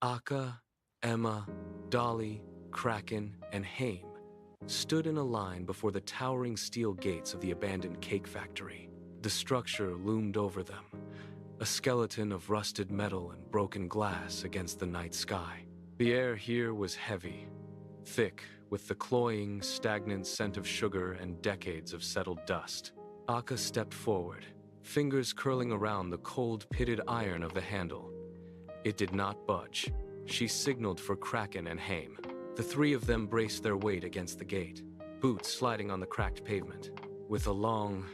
Akka, Emma, Dolly, Kraken, and Haim stood in a line before the towering steel gates of the abandoned cake factory. The structure loomed over them, a skeleton of rusted metal and broken glass against the night sky. The air here was heavy, thick, with the cloying, stagnant scent of sugar and decades of settled dust. Akka stepped forward, fingers curling around the cold, pitted iron of the handle. It did not budge. She signaled for Kraken and Haim. The three of them braced their weight against the gate, boots sliding on the cracked pavement. With a long,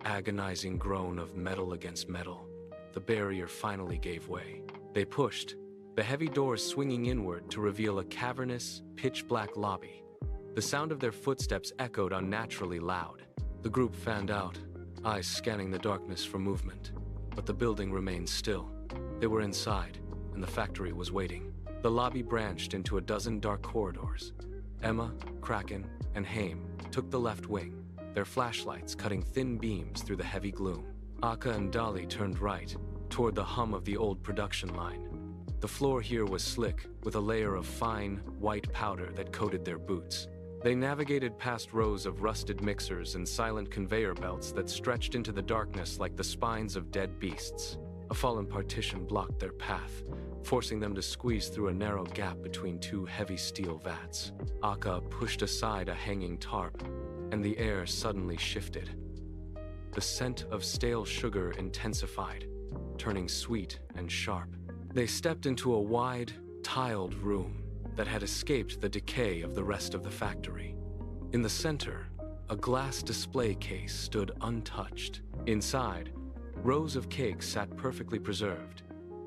agonizing groan of metal against metal, the barrier finally gave way. They pushed, the heavy doors swinging inward to reveal a cavernous, pitch-black lobby. The sound of their footsteps echoed unnaturally loud. The group fanned out, eyes scanning the darkness for movement. But the building remained still. They were inside, and the factory was waiting. The lobby branched into a dozen dark corridors. Emma, Kraken, and Haim took the left wing, their flashlights cutting thin beams through the heavy gloom. Akka and Dolly turned right, toward the hum of the old production line. The floor here was slick, with a layer of fine, white powder that coated their boots. They navigated past rows of rusted mixers and silent conveyor belts that stretched into the darkness like the spines of dead beasts. A fallen partition blocked their path, forcing them to squeeze through a narrow gap between two heavy steel vats. Akka pushed aside a hanging tarp, and the air suddenly shifted. The scent of stale sugar intensified, turning sweet and sharp. They stepped into a wide, tiled room that had escaped the decay of the rest of the factory. In the center, a glass display case stood untouched. Inside, rows of cakes sat perfectly preserved,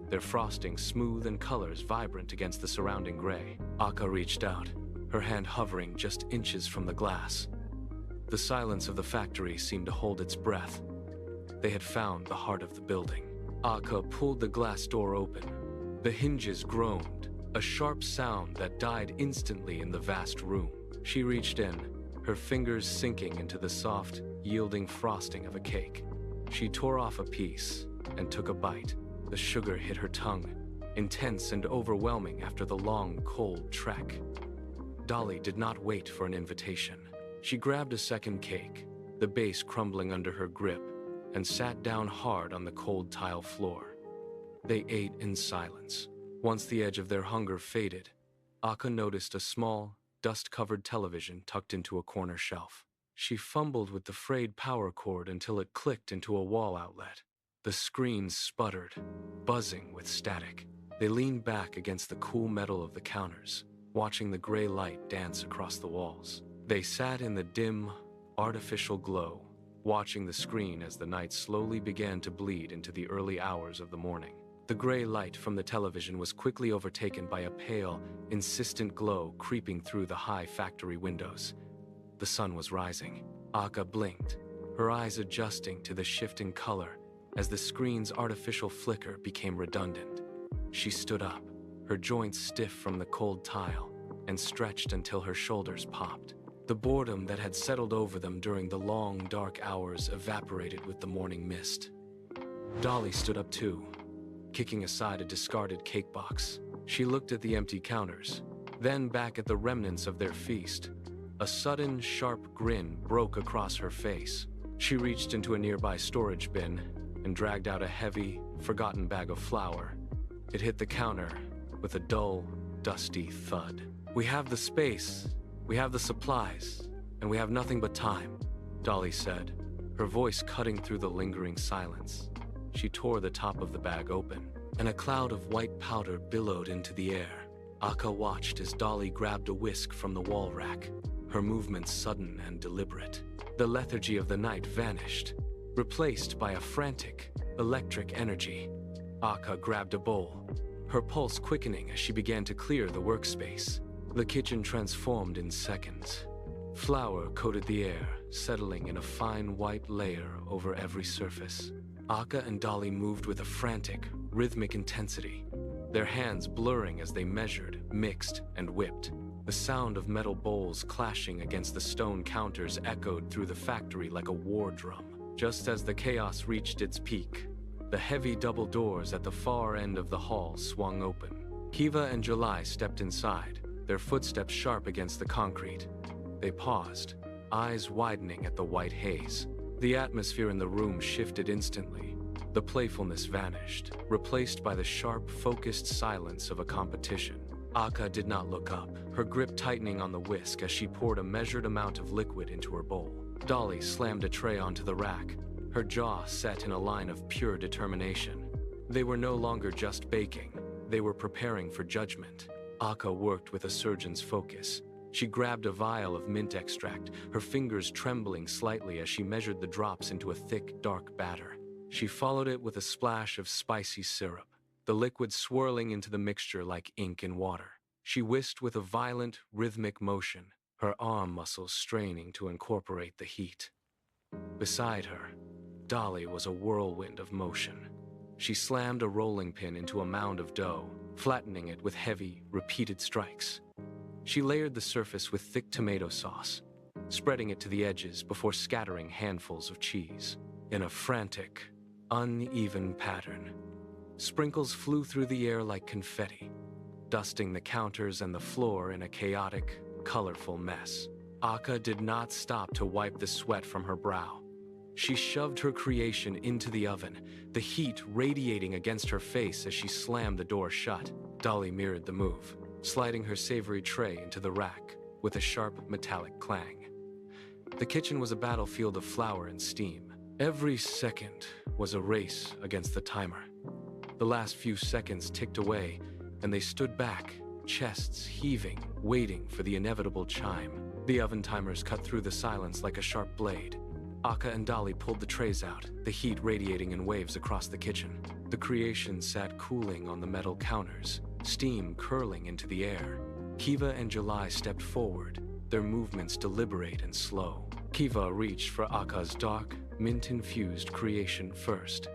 their frosting smooth and colors vibrant against the surrounding gray. Akka reached out, her hand hovering just inches from the glass. The silence of the factory seemed to hold its breath. They had found the heart of the building. Akka pulled the glass door open. The hinges groaned, a sharp sound that died instantly in the vast room. She reached in, her fingers sinking into the soft, yielding frosting of a cake. She tore off a piece and took a bite. The sugar hit her tongue, intense and overwhelming after the long, cold trek. Dolly did not wait for an invitation. She grabbed a second cake, the base crumbling under her grip, and sat down hard on the cold tile floor. They ate in silence. Once the edge of their hunger faded, Akka noticed a small, dust-covered television tucked into a corner shelf. She fumbled with the frayed power cord until it clicked into a wall outlet. The screen sputtered, buzzing with static. They leaned back against the cool metal of the counters, watching the gray light dance across the walls. They sat in the dim, artificial glow, watching the screen as the night slowly began to bleed into the early hours of the morning. The gray light from the television was quickly overtaken by a pale, insistent glow creeping through the high factory windows. The sun was rising. Akka blinked, her eyes adjusting to the shift in color as the screen's artificial flicker became redundant. She stood up, her joints stiff from the cold tile, and stretched until her shoulders popped. The boredom that had settled over them during the long, dark hours evaporated with the morning mist. Dolly stood up too, kicking aside a discarded cake box. She looked at the empty counters, then back at the remnants of their feast. A sudden, sharp grin broke across her face. She reached into a nearby storage bin and dragged out a heavy, forgotten bag of flour. It hit the counter with a dull, dusty thud. "We have the space, we have the supplies, and we have nothing but time," Dolly said, her voice cutting through the lingering silence. She tore the top of the bag open, and a cloud of white powder billowed into the air. Akka watched as Dolly grabbed a whisk from the wall rack, her movements sudden and deliberate. The lethargy of the night vanished, replaced by a frantic, electric energy. Akka grabbed a bowl, her pulse quickening as she began to clear the workspace. The kitchen transformed in seconds. Flour coated the air, settling in a fine white layer over every surface. Akka and Dolly moved with a frantic, rhythmic intensity, their hands blurring as they measured, mixed, and whipped. The sound of metal bowls clashing against the stone counters echoed through the factory like a war drum. Just as the chaos reached its peak, the heavy double doors at the far end of the hall swung open. Kiva and July stepped inside, their footsteps sharp against the concrete. They paused, eyes widening at the white haze. The atmosphere in the room shifted instantly. The playfulness vanished, replaced by the sharp, focused silence of a competition. Akka did not look up, her grip tightening on the whisk as she poured a measured amount of liquid into her bowl. Dolly slammed a tray onto the rack, her jaw set in a line of pure determination. They were no longer just baking, they were preparing for judgment. Akka worked with a surgeon's focus. She grabbed a vial of mint extract, her fingers trembling slightly as she measured the drops into a thick, dark batter. She followed it with a splash of spicy syrup, the liquid swirling into the mixture like ink in water. She whisked with a violent, rhythmic motion, her arm muscles straining to incorporate the heat. Beside her, Dolly was a whirlwind of motion. She slammed a rolling pin into a mound of dough, flattening it with heavy, repeated strikes. She layered the surface with thick tomato sauce, spreading it to the edges before scattering handfuls of cheese. In a frantic, uneven pattern, sprinkles flew through the air like confetti, dusting the counters and the floor in a chaotic, colorful mess. Akka did not stop to wipe the sweat from her brow. She shoved her creation into the oven, the heat radiating against her face as she slammed the door shut. Dolly mirrored the move, sliding her savory tray into the rack with a sharp metallic clang. The kitchen was a battlefield of flour and steam. Every second was a race against the timer. The last few seconds ticked away, and they stood back, chests heaving, waiting for the inevitable chime. The oven timers cut through the silence like a sharp blade. Akka and Dolly pulled the trays out, the heat radiating in waves across the kitchen. The creation sat cooling on the metal counters, steam curling into the air. Kiva and July stepped forward, their movements deliberate and slow. Kiva reached for Akka's dark, mint-infused creation first.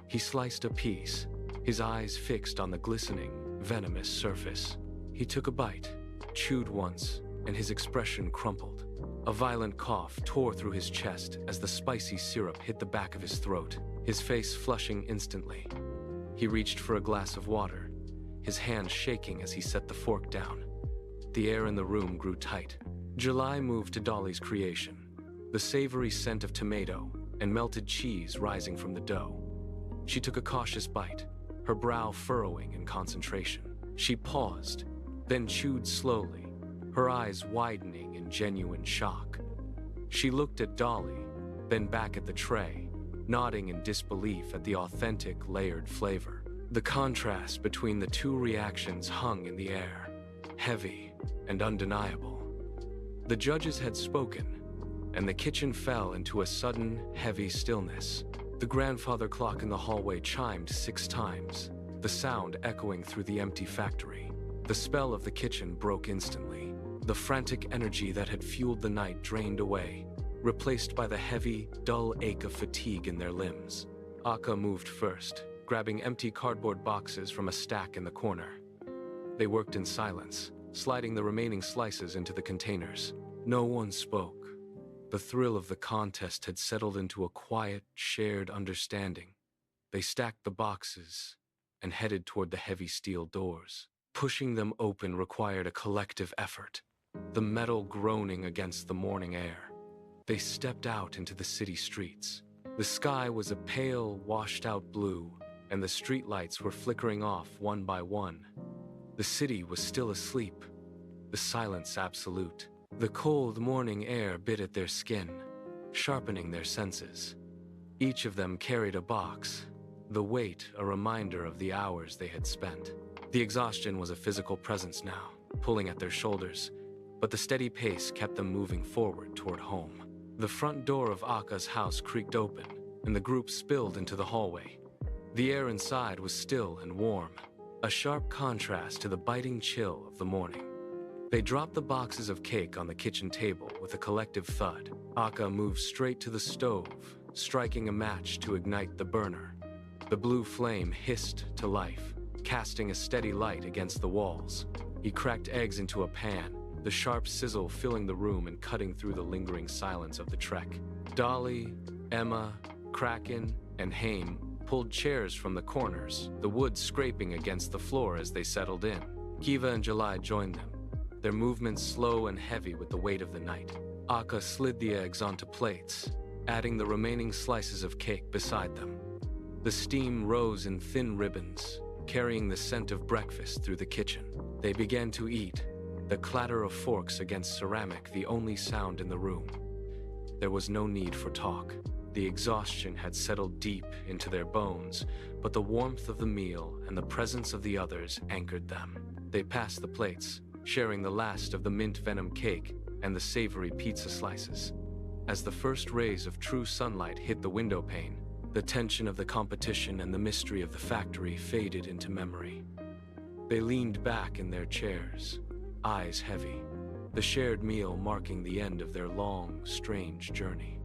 He sliced a piece, his eyes fixed on the glistening, venomous surface. He took a bite, chewed once, and his expression crumpled. A violent cough tore through his chest as the spicy syrup hit the back of his throat, his face flushing instantly. He reached for a glass of water, his hand shaking as he set the fork down. The air in the room grew tight. July moved to Dolly's creation, the savory scent of tomato and melted cheese rising from the dough. She took a cautious bite, her brow furrowing in concentration. She paused, then chewed slowly, her eyes widening in genuine shock. She looked at Dolly, then back at the tray, nodding in disbelief at the authentic, layered flavor. The contrast between the two reactions hung in the air, heavy and undeniable. The judges had spoken, and the kitchen fell into a sudden, heavy stillness. The grandfather clock in the hallway chimed 6 times, the sound echoing through the empty factory. The spell of the kitchen broke instantly. The frantic energy that had fueled the night drained away, replaced by the heavy, dull ache of fatigue in their limbs. Akka moved first, grabbing empty cardboard boxes from a stack in the corner. They worked in silence, sliding the remaining slices into the containers. No one spoke. The thrill of the contest had settled into a quiet, shared understanding. They stacked the boxes and headed toward the heavy steel doors. Pushing them open required a collective effort, the metal groaning against the morning air. They stepped out into the city streets. The sky was a pale, washed-out blue, and the streetlights were flickering off one by one. The city was still asleep, the silence absolute. The cold morning air bit at their skin, sharpening their senses. Each of them carried a box, the weight a reminder of the hours they had spent. The exhaustion was a physical presence now, pulling at their shoulders, but the steady pace kept them moving forward toward home. The front door of Akka's house creaked open, and the group spilled into the hallway. The air inside was still and warm, a sharp contrast to the biting chill of the morning. They dropped the boxes of cake on the kitchen table with a collective thud. Akka moved straight to the stove, striking a match to ignite the burner. The blue flame hissed to life, casting a steady light against the walls. He cracked eggs into a pan, the sharp sizzle filling the room and cutting through the lingering silence of the trek. Dolly, Emma, Kraken, and Haim pulled chairs from the corners, the wood scraping against the floor as they settled in. Kiva and July joined them, their movements slow and heavy with the weight of the night. Akka slid the eggs onto plates, adding the remaining slices of cake beside them. The steam rose in thin ribbons, carrying the scent of breakfast through the kitchen. They began to eat, the clatter of forks against ceramic the only sound in the room. There was no need for talk. The exhaustion had settled deep into their bones, but the warmth of the meal and the presence of the others anchored them. They passed the plates, sharing the last of the mint venom cake and the savory pizza slices. As the first rays of true sunlight hit the window pane, the tension of the competition and the mystery of the factory faded into memory. They leaned back in their chairs, eyes heavy, the shared meal marking the end of their long, strange journey.